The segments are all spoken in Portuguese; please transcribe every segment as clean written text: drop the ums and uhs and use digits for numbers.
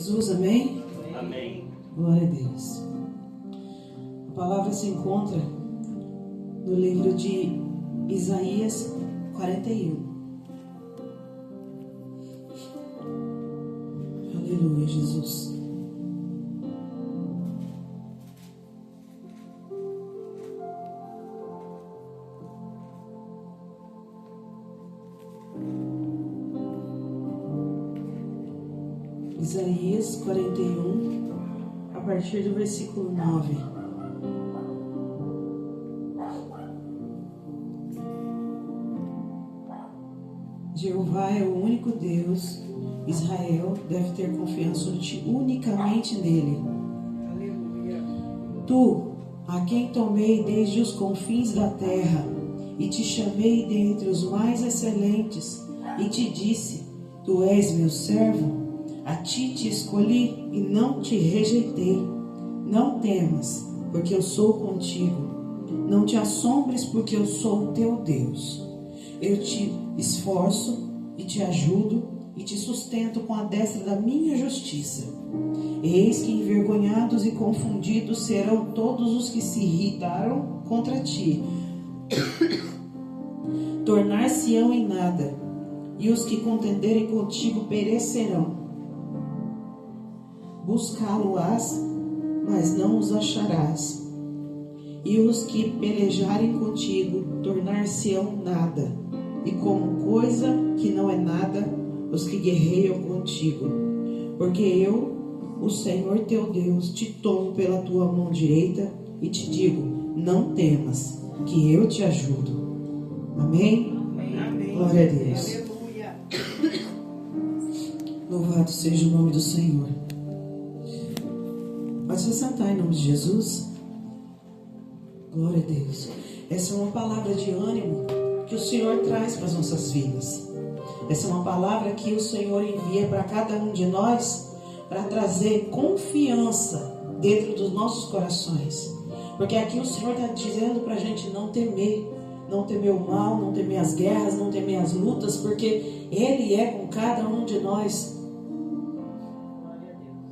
Jesus, amém? Amém. Glória a Deus. A palavra se encontra no livro de Isaías 41. Aleluia, Jesus. Isaías 41, a partir do versículo 9. Jeová é o único Deus, Israel deve ter confiança unicamente nele. Aleluia. Tu, a quem tomei desde os confins da terra, e te chamei dentre os mais excelentes, e te disse, tu és meu servo, a ti te escolhi e não te rejeitei. Não temas, porque eu sou contigo. Não te assombres, porque eu sou o teu Deus. Eu te esforço e te ajudo e te sustento com a destra da minha justiça. Eis que envergonhados e confundidos serão todos os que se irritaram contra ti. Tornar-se-ão em nada, e os que contenderem contigo perecerão. Buscá-lo-ás, mas não os acharás. E os que pelejarem contigo tornar-se-ão nada. E como coisa que não é nada, os que guerreiam contigo. Porque eu, o Senhor teu Deus, te tomo pela tua mão direita e te digo, não temas, que eu te ajudo. Amém? Amém. Glória a Deus. Aleluia. Louvado seja o nome do Senhor. Pode se sentar em nome de Jesus. Glória a Deus. Essa é uma palavra de ânimo que o Senhor traz para as nossas vidas. Essa é uma palavra que o Senhor envia para cada um de nós para trazer confiança dentro dos nossos corações. Porque aqui o Senhor está dizendo para a gente não temer. Não temer o mal, não temer as guerras, não temer as lutas, porque Ele é com cada um de nós.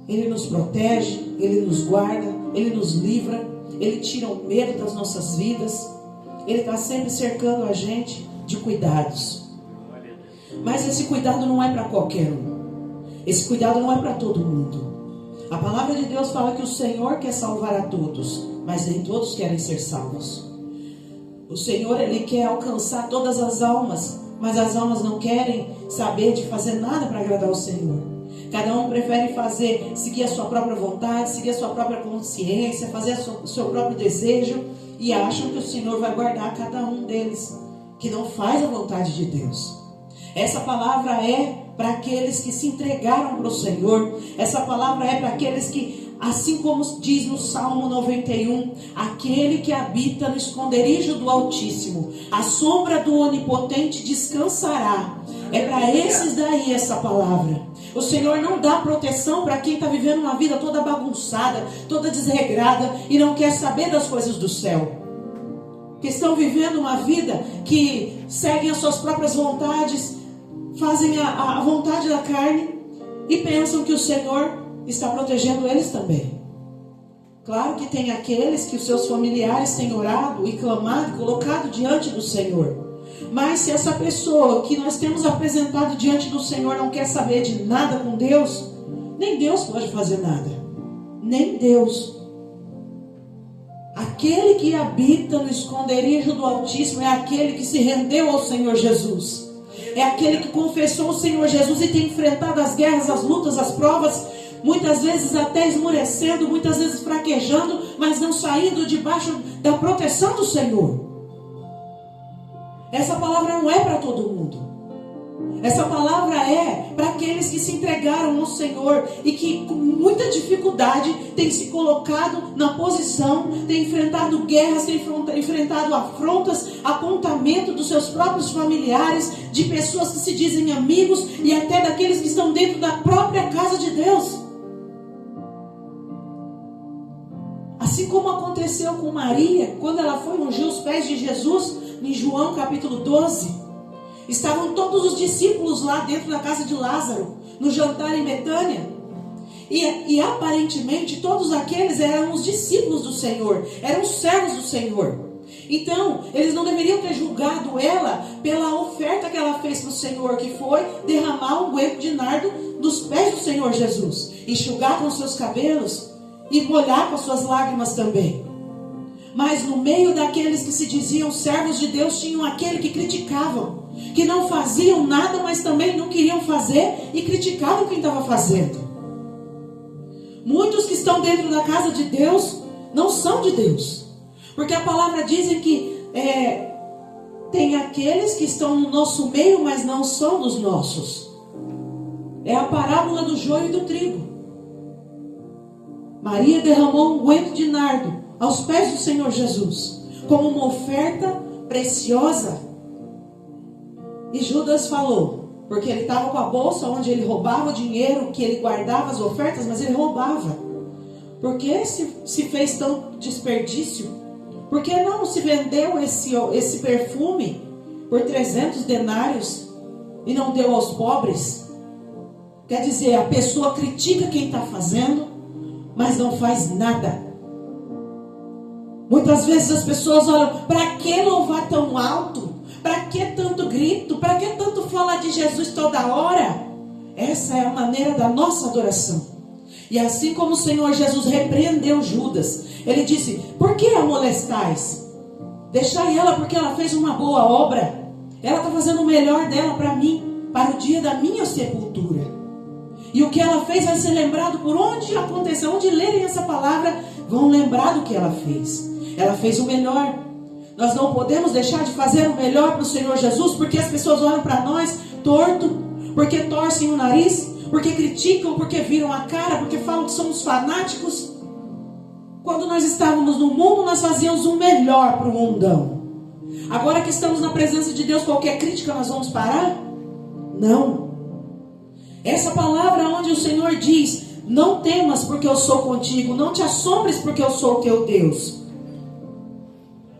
Ele nos protege, Ele nos guarda, Ele nos livra, Ele tira o medo das nossas vidas. Ele está sempre cercando a gente de cuidados. Mas esse cuidado não é para qualquer um. Esse cuidado não é para todo mundo. A palavra de Deus fala que o Senhor quer salvar a todos, mas nem todos querem ser salvos. O Senhor, Ele quer alcançar todas as almas, mas as almas não querem saber de fazer nada para agradar o Senhor. Cada um prefere seguir a sua própria vontade, seguir a sua própria consciência, fazer o seu próprio desejo, e acham que o Senhor vai guardar cada um deles, que não faz a vontade de Deus. Essa palavra é para aqueles que se entregaram para o Senhor. Essa palavra é para aqueles que, assim como diz no Salmo 91, aquele que habita no esconderijo do Altíssimo, a sombra do Onipotente descansará. É para esses daí essa palavra. O Senhor não dá proteção para quem está vivendo uma vida toda bagunçada, toda desregrada e não quer saber das coisas do céu. Que estão vivendo uma vida que seguem as suas próprias vontades, fazem a vontade da carne e pensam que o Senhor está protegendo eles também. Claro que tem aqueles que os seus familiares têm orado e clamado, colocado diante do Senhor. Mas se essa pessoa que nós temos apresentado diante do Senhor não quer saber de nada com Deus, nem Deus pode fazer nada. Nem Deus. Aquele que habita no esconderijo do Altíssimo é aquele que se rendeu ao Senhor Jesus. É aquele que confessou o Senhor Jesus e tem enfrentado as guerras, as lutas, as provas, muitas vezes até esmorecendo, muitas vezes fraquejando, mas não saindo debaixo da proteção do Senhor. Essa palavra não é para todo mundo. Essa palavra é para aqueles que se entregaram ao Senhor e que com muita dificuldade têm se colocado na posição, têm enfrentado guerras, têm enfrentado afrontas, apontamento dos seus próprios familiares, de pessoas que se dizem amigos e até daqueles que estão dentro da própria casa de Deus. Assim como aconteceu com Maria, quando ela foi ungir os pés de Jesus, em João capítulo 12, estavam todos os discípulos lá dentro da casa de Lázaro, no jantar em Betânia. E aparentemente todos aqueles eram os discípulos do Senhor, eram os servos do Senhor. Então, eles não deveriam ter julgado ela pela oferta que ela fez para o Senhor, que foi derramar um unguento de nardo dos pés do Senhor Jesus, enxugar com seus cabelos e molhar com as suas lágrimas também. Mas no meio daqueles que se diziam servos de Deus, tinham aquele que criticavam, que não faziam nada, mas também não queriam fazer e criticavam quem estava fazendo. Muitos que estão dentro da casa de Deus não são de Deus, porque a palavra diz que tem aqueles que estão no nosso meio, mas não são dos nossos. É a parábola do joio e do trigo. Maria derramou um unguento de nardo aos pés do Senhor Jesus, como uma oferta preciosa. E Judas falou, porque ele estava com a bolsa onde ele roubava o dinheiro, que ele guardava as ofertas, mas ele roubava. Por que se fez tanto desperdício? Por que não se vendeu esse perfume por 300 denários e não deu aos pobres? Quer dizer, a pessoa critica quem está fazendo, mas não faz nada. Muitas vezes as pessoas olham, para que louvar tão alto? Para que tanto grito? Para que tanto falar de Jesus toda hora? Essa é a maneira da nossa adoração. E assim como o Senhor Jesus repreendeu Judas, ele disse, por que a molestais? Deixai ela, porque ela fez uma boa obra. Ela está fazendo o melhor dela para mim, para o dia da minha sepultura. E o que ela fez vai ser lembrado por onde aconteceu, onde lerem essa palavra, vão lembrar do que ela fez. Ela fez o melhor. Nós não podemos deixar de fazer o melhor para o Senhor Jesus, porque as pessoas olham para nós torto, porque torcem o nariz, porque criticam, porque viram a cara, porque falam que somos fanáticos. Quando nós estávamos no mundo, nós fazíamos o melhor para o mundão. Agora que estamos na presença de Deus, qualquer crítica nós vamos parar? Não. Essa palavra onde o Senhor diz, não temas porque eu sou contigo, não te assombres porque eu sou o teu Deus.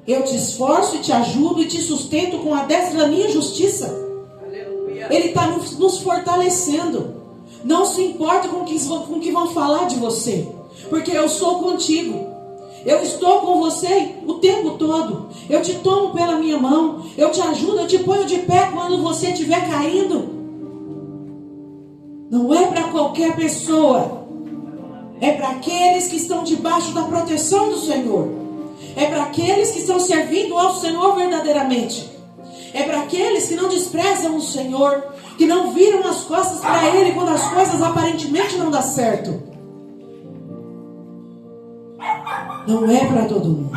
Eu te esforço e te ajudo e te sustento com a destra da minha justiça. Aleluia. Ele está nos fortalecendo. Não se importa com o que vão falar de você, porque eu sou contigo. Eu estou com você o tempo todo. Eu te tomo pela minha mão, eu te ajudo, eu te ponho de pé quando você estiver caindo. Não é para qualquer pessoa, é para aqueles que estão debaixo da proteção do Senhor. É para aqueles que estão servindo ao Senhor verdadeiramente. É para aqueles que não desprezam o Senhor, que não viram as costas para Ele quando as coisas aparentemente não dão certo. Não é para todo mundo.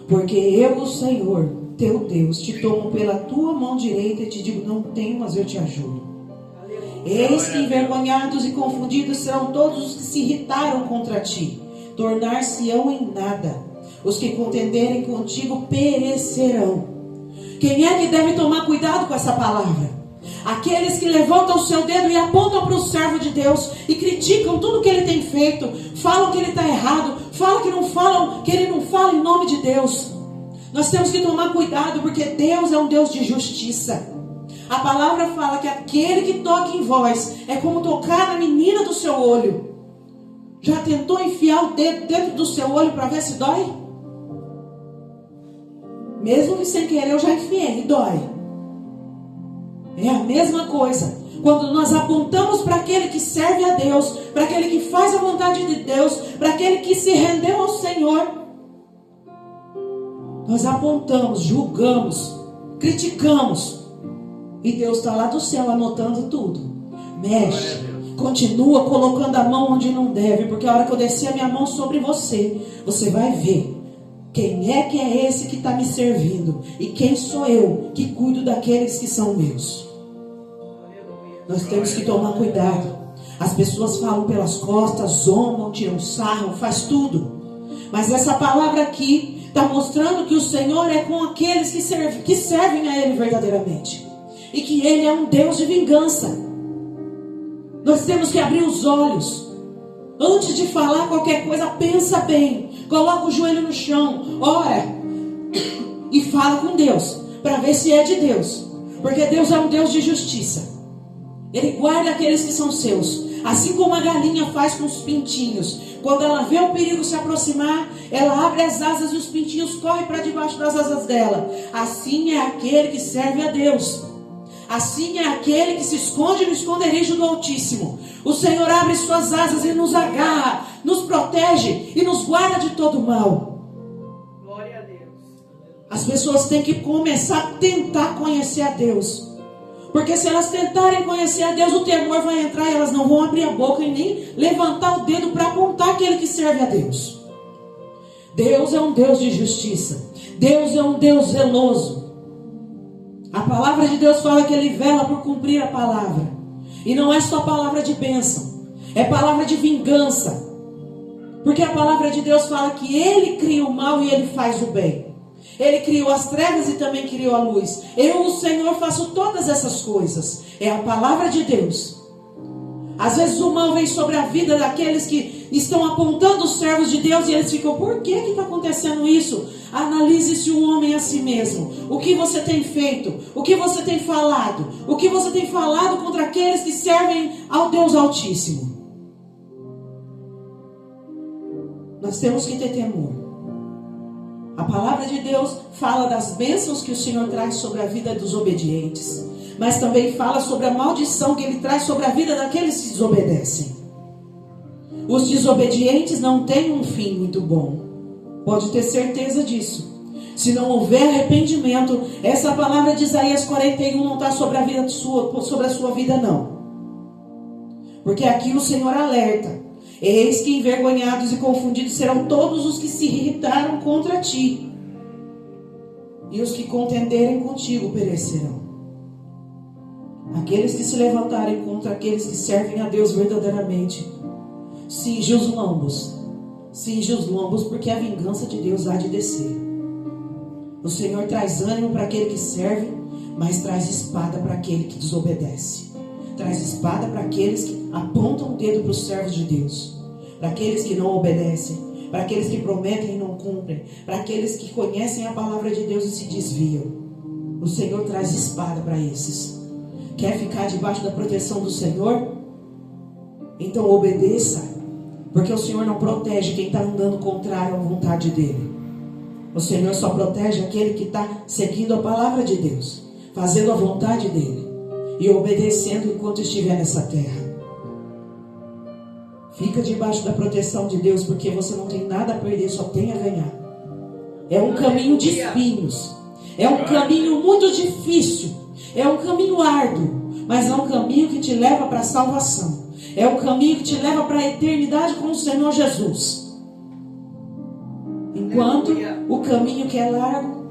Porque eu, o Senhor, teu Deus, te tomo pela tua mão direita e te digo, não temas, eu te ajudo. Eis que envergonhados e confundidos serão todos os que se irritaram contra ti. Tornar-se-ão em nada. Os que contenderem contigo perecerão. Quem é que deve tomar cuidado com essa palavra? Aqueles que levantam o seu dedo e apontam para o servo de Deus e criticam tudo que ele tem feito, falam que ele está errado, falam que ele não fala em nome de Deus. Nós temos que tomar cuidado, porque Deus é um Deus de justiça. A palavra fala que aquele que toca em vós é como tocar na menina do seu olho. Já tentou enfiar o dedo dentro do seu olho para ver se dói? Mesmo que sem querer eu já enfiei e dói. É a mesma coisa. Quando nós apontamos para aquele que serve a Deus, para aquele que faz a vontade de Deus, para aquele que se rendeu ao Senhor, nós apontamos, julgamos, criticamos. E Deus está lá do céu anotando tudo. Mexe. Continua colocando a mão onde não deve, porque a hora que eu descer a minha mão sobre você, você vai ver quem é esse que está me servindo e quem sou eu que cuido daqueles que são meus. Nós temos que tomar cuidado. As pessoas falam pelas costas, zombam, tiram sarro, faz tudo. Mas essa palavra aqui está mostrando que o Senhor é com aqueles que servem a Ele verdadeiramente, e que Ele é um Deus de vingança. Nós temos que abrir os olhos. Antes de falar qualquer coisa, pensa bem. Coloca o joelho no chão, ora e fala com Deus, para ver se é de Deus. Porque Deus é um Deus de justiça. Ele guarda aqueles que são seus. Assim como a galinha faz com os pintinhos. Quando ela vê o perigo se aproximar, ela abre as asas e os pintinhos correm para debaixo das asas dela. Assim é aquele que serve a Deus. Assim é aquele que se esconde no esconderijo do Altíssimo. O Senhor abre suas asas e nos agarra, nos protege e nos guarda de todo mal. Glória a Deus. As pessoas têm que começar a tentar conhecer a Deus. Porque se elas tentarem conhecer a Deus, o temor vai entrar e elas não vão abrir a boca e nem levantar o dedo para apontar aquele que serve a Deus. Deus é um Deus de justiça. Deus é um Deus zeloso. A palavra de Deus fala que Ele vela por cumprir a palavra. E não é só palavra de bênção, é palavra de vingança. Porque a palavra de Deus fala que Ele cria o mal e Ele faz o bem. Ele criou as trevas e também criou a luz. Eu, o Senhor, faço todas essas coisas. É a palavra de Deus. Às vezes o mal vem sobre a vida daqueles que estão apontando os servos de Deus e eles ficam, por que está acontecendo isso? Analise-se o homem a si mesmo. O que você tem feito? O que você tem falado? O que você tem falado contra aqueles que servem ao Deus Altíssimo? Nós temos que ter temor. A palavra de Deus fala das bênçãos que o Senhor traz sobre a vida dos obedientes, mas também fala sobre a maldição que Ele traz sobre a vida daqueles que desobedecem. Os desobedientes não têm um fim muito bom. Pode ter certeza disso. Se não houver arrependimento, essa palavra de Isaías 41 não está sobre a vida sua, sobre a sua vida não. Porque aqui o Senhor alerta. Eis que envergonhados e confundidos serão todos os que se irritaram contra ti, e os que contenderem contigo perecerão. Aqueles que se levantarem contra aqueles que servem a Deus verdadeiramente, cinge os lombos, porque a vingança de Deus há de descer. O Senhor traz ânimo para aquele que serve, mas traz espada para aquele que desobedece. Traz espada para aqueles que apontam o dedo para os servos de Deus, para aqueles que não obedecem, para aqueles que prometem e não cumprem, para aqueles que conhecem a palavra de Deus e se desviam. O Senhor traz espada para esses. Quer ficar debaixo da proteção do Senhor? Então obedeça, porque o Senhor não protege quem está andando contrário à vontade dEle. O Senhor só protege aquele que está seguindo a palavra de Deus, fazendo a vontade dEle e obedecendo enquanto estiver nessa terra. Fica debaixo da proteção de Deus, porque você não tem nada a perder, só tem a ganhar. É um caminho de espinhos, é um caminho muito difícil, é um caminho árduo, mas é um caminho que te leva para a salvação. É um caminho que te leva para a eternidade com o Senhor Jesus. Enquanto o caminho que é largo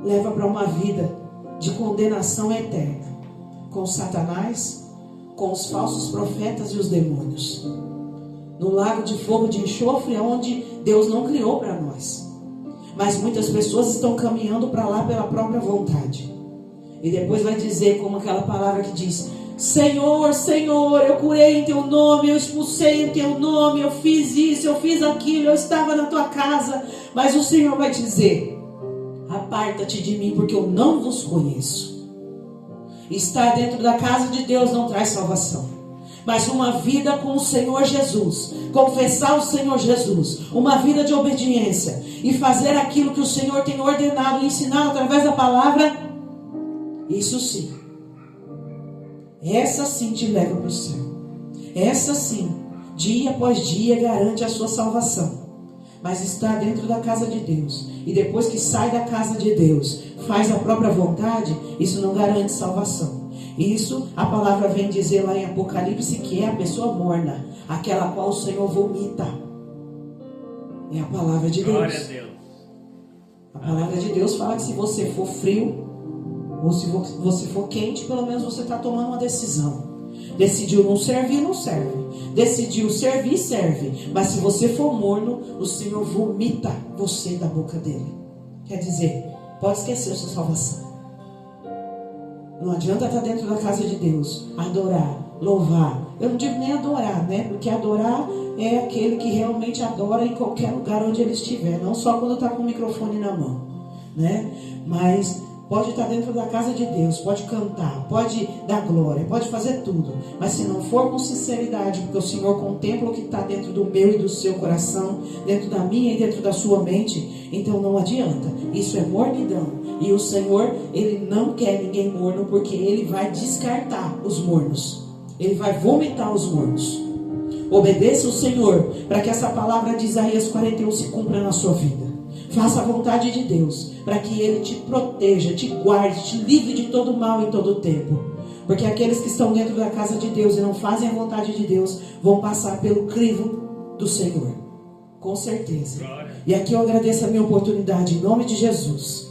leva para uma vida de condenação eterna, com Satanás, com os falsos profetas e os demônios, no lago de fogo de enxofre, onde Deus não criou para nós. Mas muitas pessoas estão caminhando para lá pela própria vontade. E depois vai dizer, como aquela palavra que diz: Senhor, Senhor, eu curei em teu nome, eu expulsei em teu nome, eu fiz isso, eu fiz aquilo, eu estava na tua casa. Mas o Senhor vai dizer: aparta-te de mim, porque eu não vos conheço. Estar dentro da casa de Deus não traz salvação, mas uma vida com o Senhor Jesus, confessar o Senhor Jesus, uma vida de obediência e fazer aquilo que o Senhor tem ordenado e ensinado através da palavra, isso sim, essa sim te leva para o céu. Essa sim, dia após dia, garante a sua salvação. Mas está dentro da casa de Deus, e depois que sai da casa de Deus, faz a própria vontade, isso não garante salvação. Isso a palavra vem dizer lá em Apocalipse, que é a pessoa morna, aquela qual o Senhor vomita. É a palavra de Deus. Glória a Deus. A palavra de Deus fala que se você for frio, ou se você for quente, pelo menos você está tomando uma decisão. Decidiu não servir, não serve. Decidiu servir, serve. Mas se você for morno, o Senhor vomita você da boca dele. Quer dizer, pode esquecer a sua salvação. Não adianta estar dentro da casa de Deus, adorar, louvar. Eu não digo nem adorar, né? Porque adorar é aquele que realmente adora em qualquer lugar onde ele estiver, não só quando está com o microfone na mão, né? Mas pode estar dentro da casa de Deus, pode cantar, pode dar glória, pode fazer tudo, mas se não for com sinceridade, porque o Senhor contempla o que está dentro do meu e do seu coração, dentro da minha e dentro da sua mente, então não adianta. Isso é mornidão. E o Senhor, Ele não quer ninguém morno, porque Ele vai descartar os mornos. Ele vai vomitar os mornos. Obedeça o Senhor, para que essa palavra de Isaías 41 se cumpra na sua vida. Faça a vontade de Deus, para que Ele te proteja, te guarde, te livre de todo mal em todo tempo. Porque aqueles que estão dentro da casa de Deus e não fazem a vontade de Deus, vão passar pelo crivo do Senhor. Com certeza. E aqui eu agradeço a minha oportunidade, em nome de Jesus.